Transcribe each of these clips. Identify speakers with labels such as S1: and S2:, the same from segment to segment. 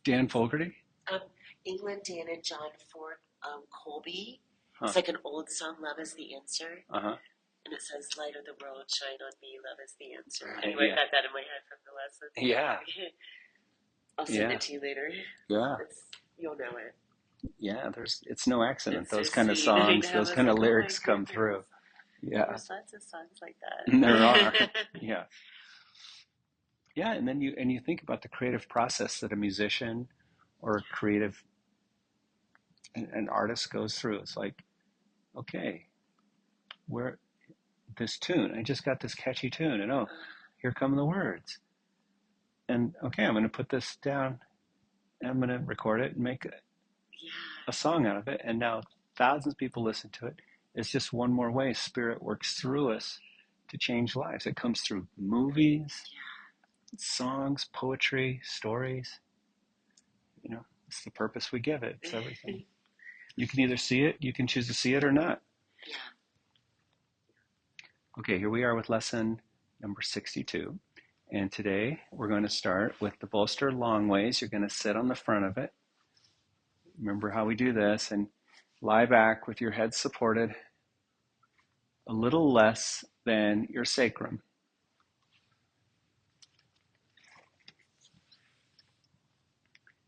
S1: Dan Fogarty?
S2: Um, England, Dan, and John Ford Colby.
S1: Huh.
S2: It's like an old song, "Love Is the Answer,"
S1: Uh-huh.
S2: and it says, "Light of the world, shine on me, love is the answer."
S1: Yeah.
S2: Anyway, I got that in my head from the lesson.
S1: Yeah.
S2: I'll send
S1: Yeah.
S2: it to you later.
S1: Yeah.
S2: You'll know it.
S1: Yeah. It's no accident.
S2: It's so
S1: Those kind of
S2: sweet. I
S1: songs,
S2: know. I
S1: those
S2: was
S1: kind of
S2: like, oh my
S1: lyrics come through.
S2: goodness.
S1: Yeah.
S2: There's lots of songs like
S1: There are.
S2: that.
S1: Yeah. Yeah. And then you think about the creative process that a musician or a creative an artist goes through. It's like, okay, where this tune, I just got this catchy tune, and oh, here come the words. And okay, I'm going to put this down, and I'm going to record it and make a song out of it. And now thousands of people listen to it. It's just one more way Spirit works through us to change lives. It comes through movies, songs, poetry, stories. It's the purpose we give it. It's everything. You can either see it, you can choose to see it or not. Okay, here we are with lesson number 62. And today we're going to start with the bolster long ways. You're going to sit on the front of it. Remember how we do this, and lie back with your head supported a little less than your sacrum.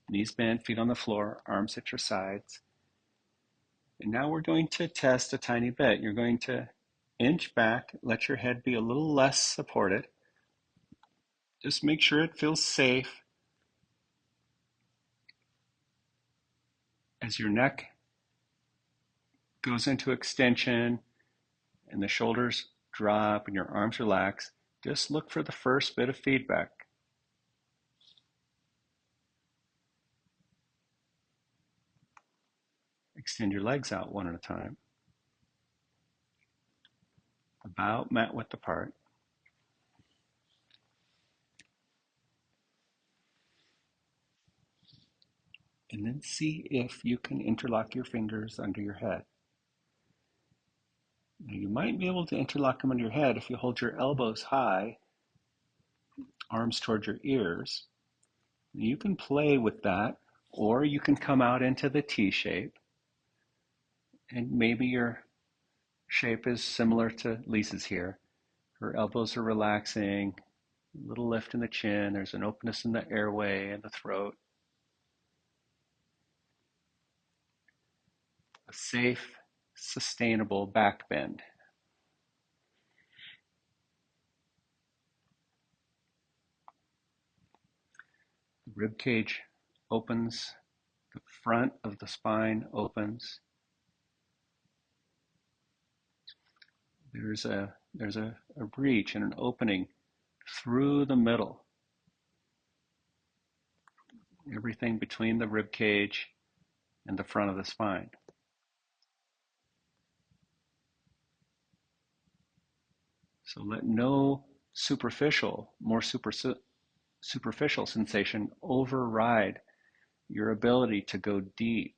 S1: Knees bent, feet on the floor, arms at your sides. And now we're going to test a tiny bit. You're going to inch back, let your head be a little less supported. Just make sure it feels safe as your neck goes into extension and the shoulders drop and your arms relax. Just look for the first bit of feedback. Extend your legs out one at a time. About mat width apart. And then see if you can interlock your fingers under your head. Now you might be able to interlock them under your head if you hold your elbows high, arms toward your ears. You can play with that, or you can come out into the T shape. And maybe your shape is similar to Lisa's here. Her elbows are relaxing, a little lift in the chin, there's an openness in the airway and the throat. A safe, sustainable back bend. The rib cage opens, the front of the spine opens. There's a breach and an opening through the middle. Everything between the rib cage and the front of the spine. So let no superficial sensation override your ability to go deep.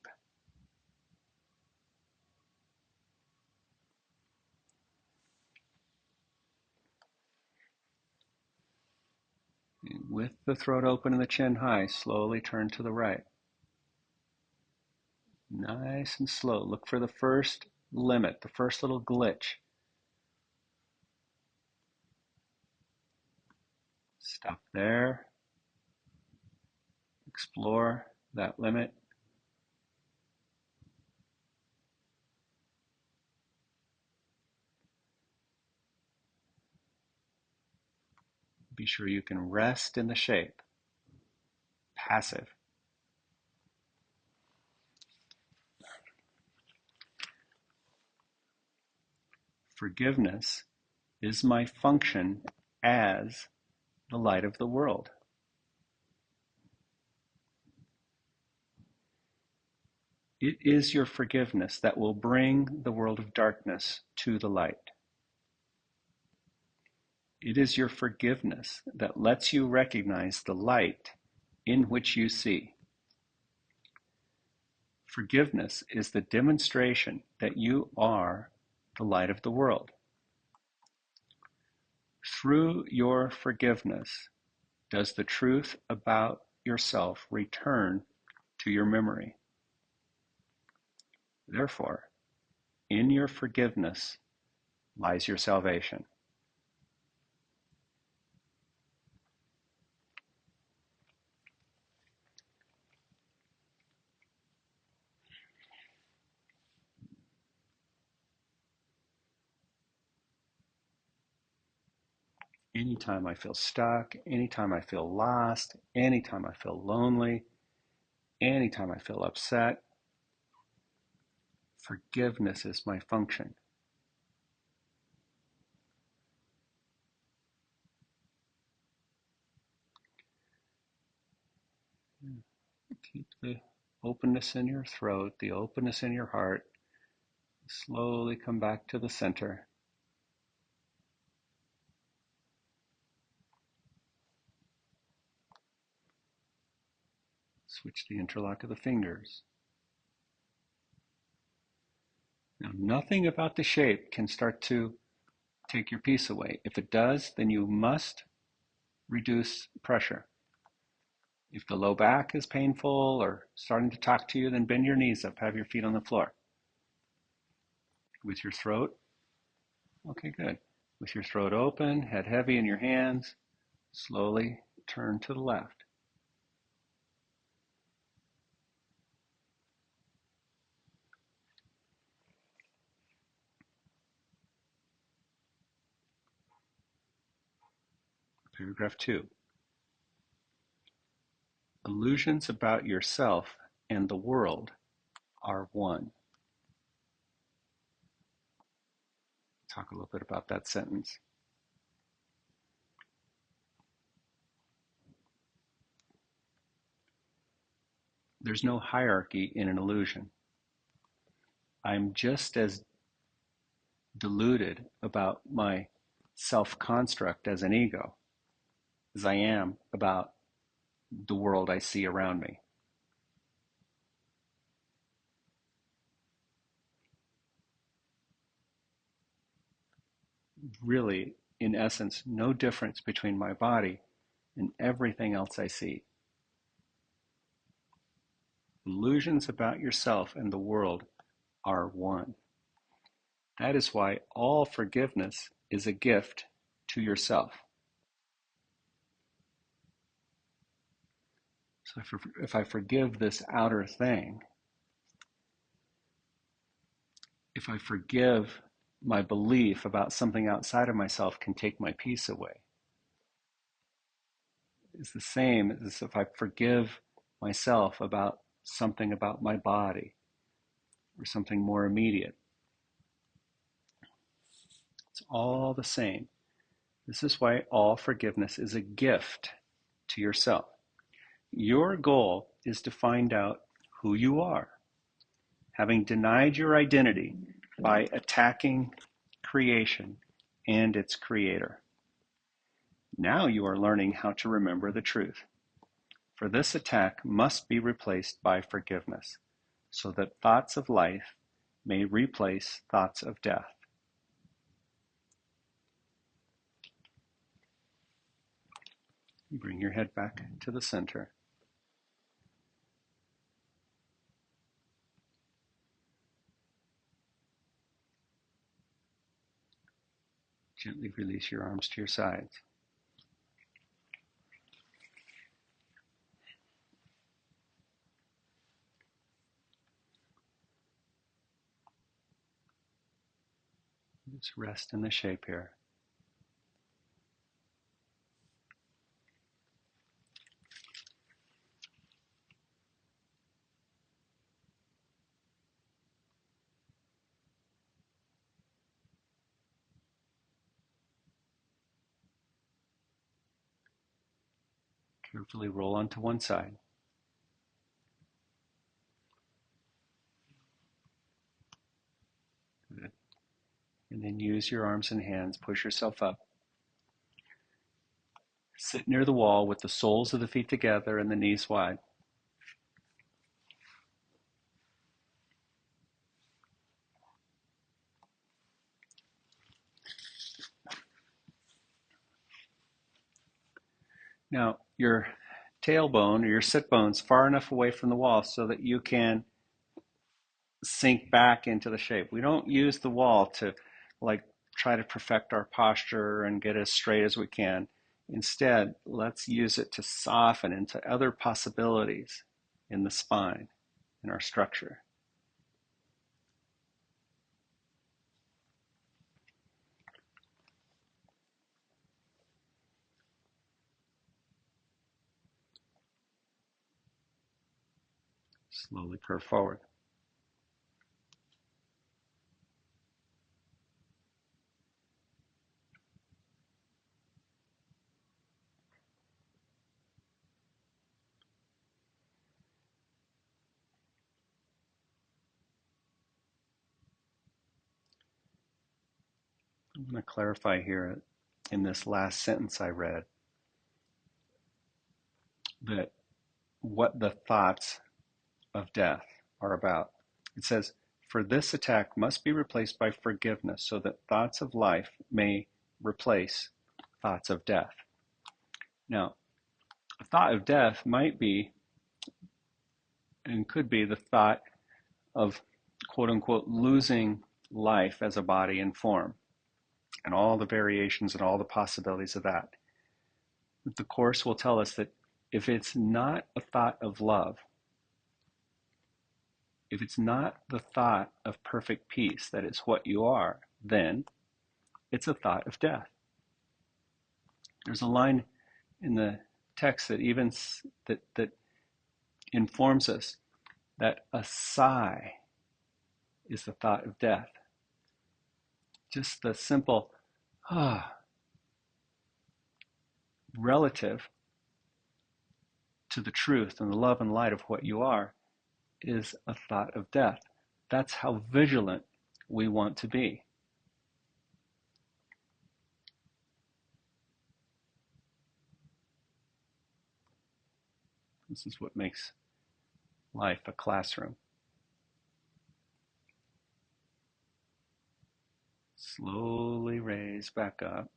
S1: And with the throat open and the chin high, slowly turn to the right. Nice and slow. Look for the first limit, the first little glitch. Stop there. Explore that limit. Be sure you can rest in the shape. Passive. Forgiveness is my function as the light of the world. It is your forgiveness that will bring the world of darkness to the light. It is your forgiveness that lets you recognize the light in which you see. Forgiveness is the demonstration that you are the light of the world. Through your forgiveness does the truth about yourself return to your memory. Therefore, in your forgiveness lies your salvation. Anytime I feel stuck, anytime I feel lost, anytime I feel lonely, anytime I feel upset, forgiveness is my function. Keep the openness in your throat, the openness in your heart. Slowly come back to the center. Switch the interlock of the fingers. Now, nothing about the shape can start to take your peace away. If it does, then you must reduce pressure. If the low back is painful or starting to talk to you, then bend your knees up, have your feet on the floor. With your throat, okay, good. With your throat open, head heavy in your hands, slowly turn to the left. Paragraph 2. Illusions about yourself and the world are one. Talk a little bit about that sentence. There's no hierarchy in an illusion. I'm just as deluded about my self-construct as an ego as I am about the world I see around me. Really, in essence, no difference between my body and everything else I see. Illusions about yourself and the world are one. That is why all forgiveness is a gift to yourself. So if I forgive this outer thing, if I forgive my belief about something outside of myself can take my peace away, it's the same as if I forgive myself about something about my body or something more immediate. It's all the same. This is why all forgiveness is a gift to yourself. Your goal is to find out who you are, having denied your identity by attacking creation and its creator. Now you are learning how to remember the truth. For this attack must be replaced by forgiveness, so that thoughts of life may replace thoughts of death. Bring your head back to the center. Gently release your arms to your sides. Just rest in the shape here. Carefully roll onto one side. Good. And then use your arms and hands. Push yourself up. Sit near the wall with the soles of the feet together and the knees wide. Now, your tailbone or your sit bones far enough away from the wall so that you can sink back into the shape. We don't use the wall to like try to perfect our posture and get as straight as we can. Instead, let's use it to soften into other possibilities in the spine, in our structure. Slowly curve forward. I'm going to clarify here in this last sentence I read that what the thoughts of death are about. It says, for this attack must be replaced by forgiveness so that thoughts of life may replace thoughts of death. Now, a thought of death might be and could be the thought of quote unquote losing life as a body and form and all the variations and all the possibilities of that. But the Course will tell us that if it's not a thought of love, if it's not the thought of perfect peace, that it's what you are, then it's a thought of death. There's a line in the text that even that informs us that a sigh is the thought of death. Just the simple relative to the truth and the love and light of what you are is a thought of death. That's how vigilant we want to be. This is what makes life a classroom. Slowly raise back up.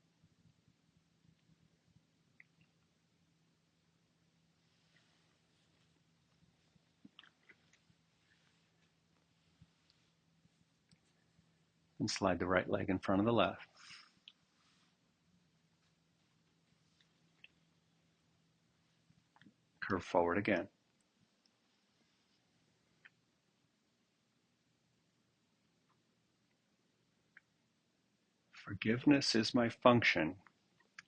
S1: And slide the right leg in front of the left. Curve forward again. Forgiveness is my function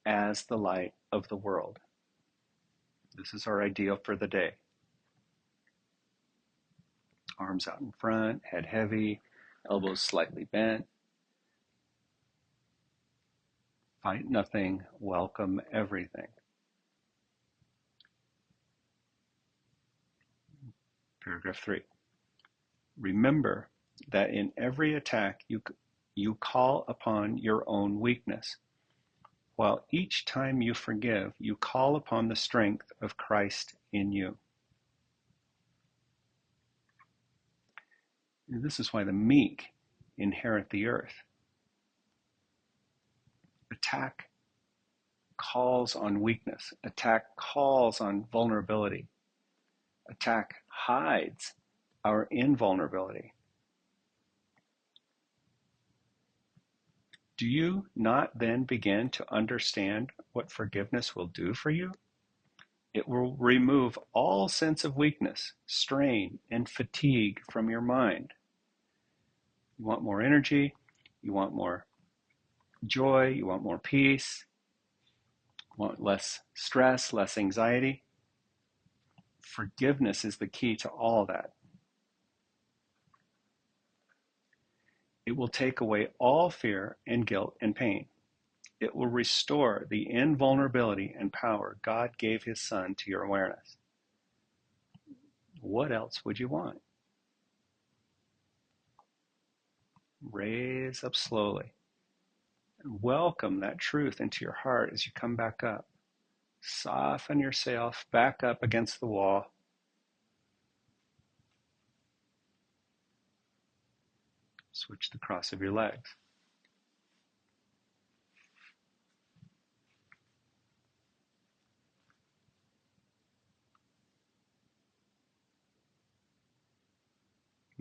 S1: as the light of the world. This is our ideal for the day. Arms out in front, head heavy, elbows slightly bent. Fight nothing, welcome everything. Paragraph 3. Remember that in every attack you call upon your own weakness, while each time you forgive, you call upon the strength of Christ in you. And this is why the meek inherit the earth. Attack calls on weakness. Attack calls on vulnerability. Attack hides our invulnerability. Do you not then begin to understand what forgiveness will do for you? It will remove all sense of weakness, strain, and fatigue from your mind. You want more energy, you want more joy, you want more peace, you want less stress, less anxiety. Forgiveness is the key to all that. It will take away all fear and guilt and pain. It will restore the invulnerability and power God gave His Son to your awareness. What else would you want? Raise up slowly. And welcome that truth into your heart as you come back up. Soften yourself back up against the wall. Switch the cross of your legs.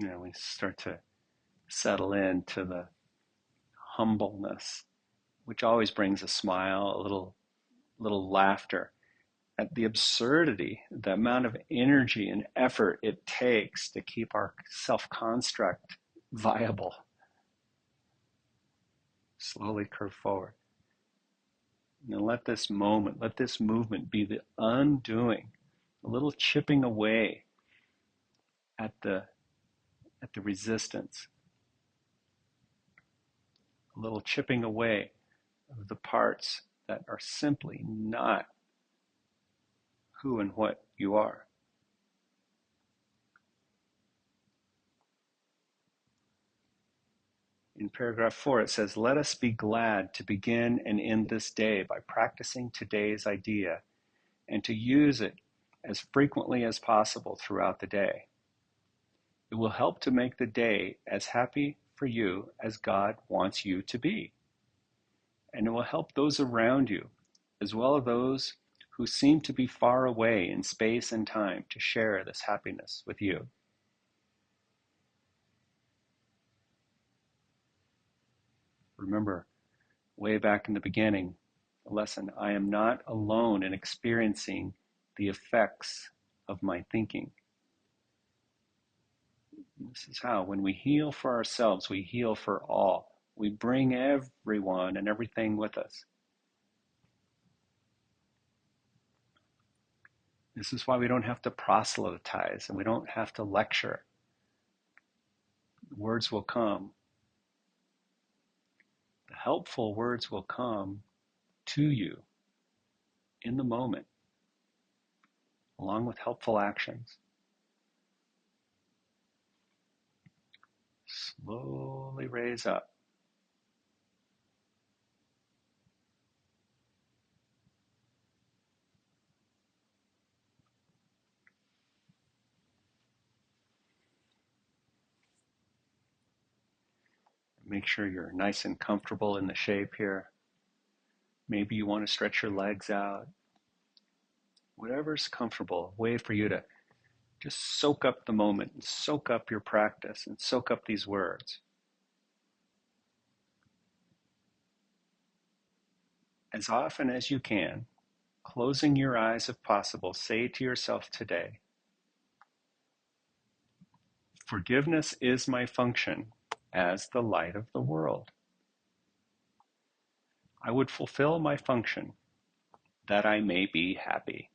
S1: We start to settle into the humbleness, which always brings a smile, a little laughter at the absurdity, the amount of energy and effort it takes to keep our self-construct viable. Slowly curve forward. And let this movement be the undoing, a little chipping away at the resistance, a little chipping away of the parts that are simply not who and what you are. In paragraph 4, it says, "Let us be glad to begin and end this day by practicing today's idea and to use it as frequently as possible throughout the day. It will help to make the day as happy for you as God wants you to be. And it will help those around you, as well as those who seem to be far away in space and time, to share this happiness with you." Remember, way back in the beginning, the lesson, I am not alone in experiencing the effects of my thinking. This is how, when we heal for ourselves, we heal for all. We bring everyone and everything with us. This is why we don't have to proselytize and we don't have to lecture. Words will come. The helpful words will come to you in the moment, along with helpful actions. Slowly raise up. Make sure you're nice and comfortable in the shape here. Maybe you want to stretch your legs out. Whatever's comfortable, a way for you to just soak up the moment and soak up your practice and soak up these words. As often as you can, closing your eyes if possible, say to yourself today, "Forgiveness is my function as the light of the world. I would fulfill my function that I may be happy."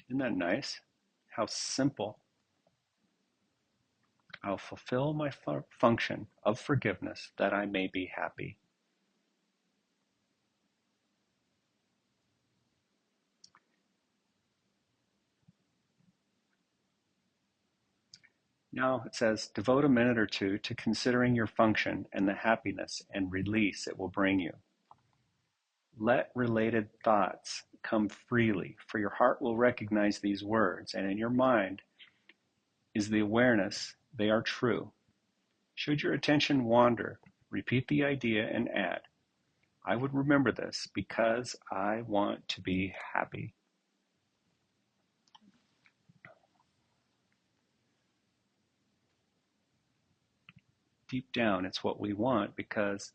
S1: Isn't that nice? How simple. I'll fulfill my function of forgiveness that I may be happy. Now it says, devote a minute or two to considering your function and the happiness and release it will bring you. Let related thoughts come freely, for your heart will recognize these words, and in your mind is the awareness they are true. Should your attention wander, repeat the idea and add, I would remember this because I want to be happy. Deep down, it's what we want because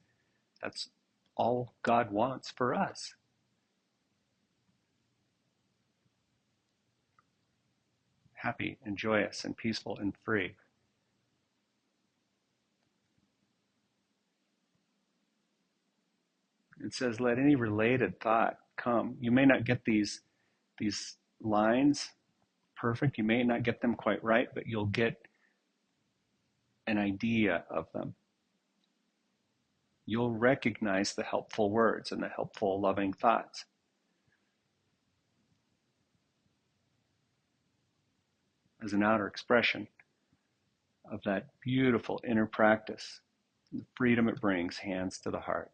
S1: that's all God wants for us. Happy and joyous and peaceful and free. It says, let any related thought come. You may not get these lines perfect. You may not get them quite right, but you'll get an idea of them. You'll recognize the helpful words and the helpful, loving thoughts. As an outer expression of that beautiful inner practice, the freedom it brings, hands to the heart.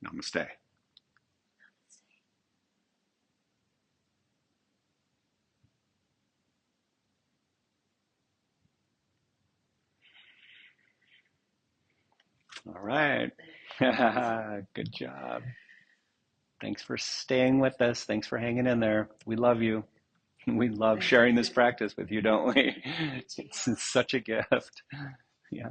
S1: Namaste. All right. Good job. Thanks for staying with us. Thanks for hanging in there. We love you. We love sharing this practice with you, don't we? It's such a gift. Yeah.